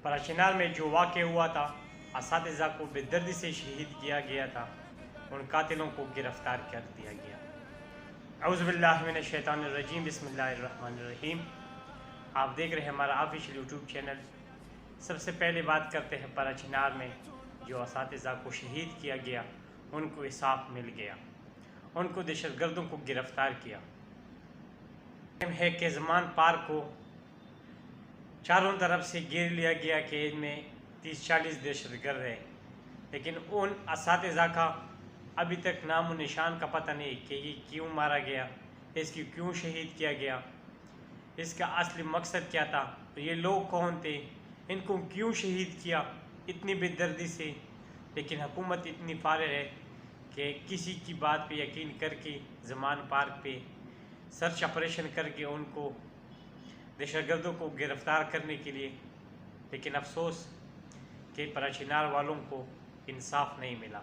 پراچینار میں جو واقع ہوا تھا، اساتذہ کو بے دردی سے شہید کیا گیا تھا، ان قاتلوں کو گرفتار کر دیا گیا۔ اعوذ باللہ من الشیطان الرجیم، بسم اللہ الرحمن الرحیم۔ آپ دیکھ رہے ہیں ہمارا آفیشیل یوٹیوب چینل۔ سب سے پہلے بات کرتے ہیں پراچینار میں جو اساتذہ کو شہید کیا گیا، ان کو انصاف مل گیا، ان کو دہشت گردوں کو گرفتار کیا ہے کہ زمان پارک کو چاروں طرف سے گھیر لیا گیا کہ ان میں 30-40 دہشت گرد ہے، لیکن ان اساتذہ کا ابھی تک نام و نشان کا پتہ نہیں کہ یہ کیوں مارا گیا، اس کی کیوں شہید کیا گیا، اس کا اصلی مقصد کیا تھا، یہ لوگ کون تھے، ان کو کیوں شہید کیا اتنی بے دردی سے۔ لیکن حکومت اتنی فارغ ہے کہ کسی کی بات پہ یقین کر کے زمان پارک پہ سرچ آپریشن کر کے ان کو دہشت گردوں کو گرفتار کرنے کے لیے، لیکن افسوس کہ پراچینار والوں کو انصاف نہیں ملا۔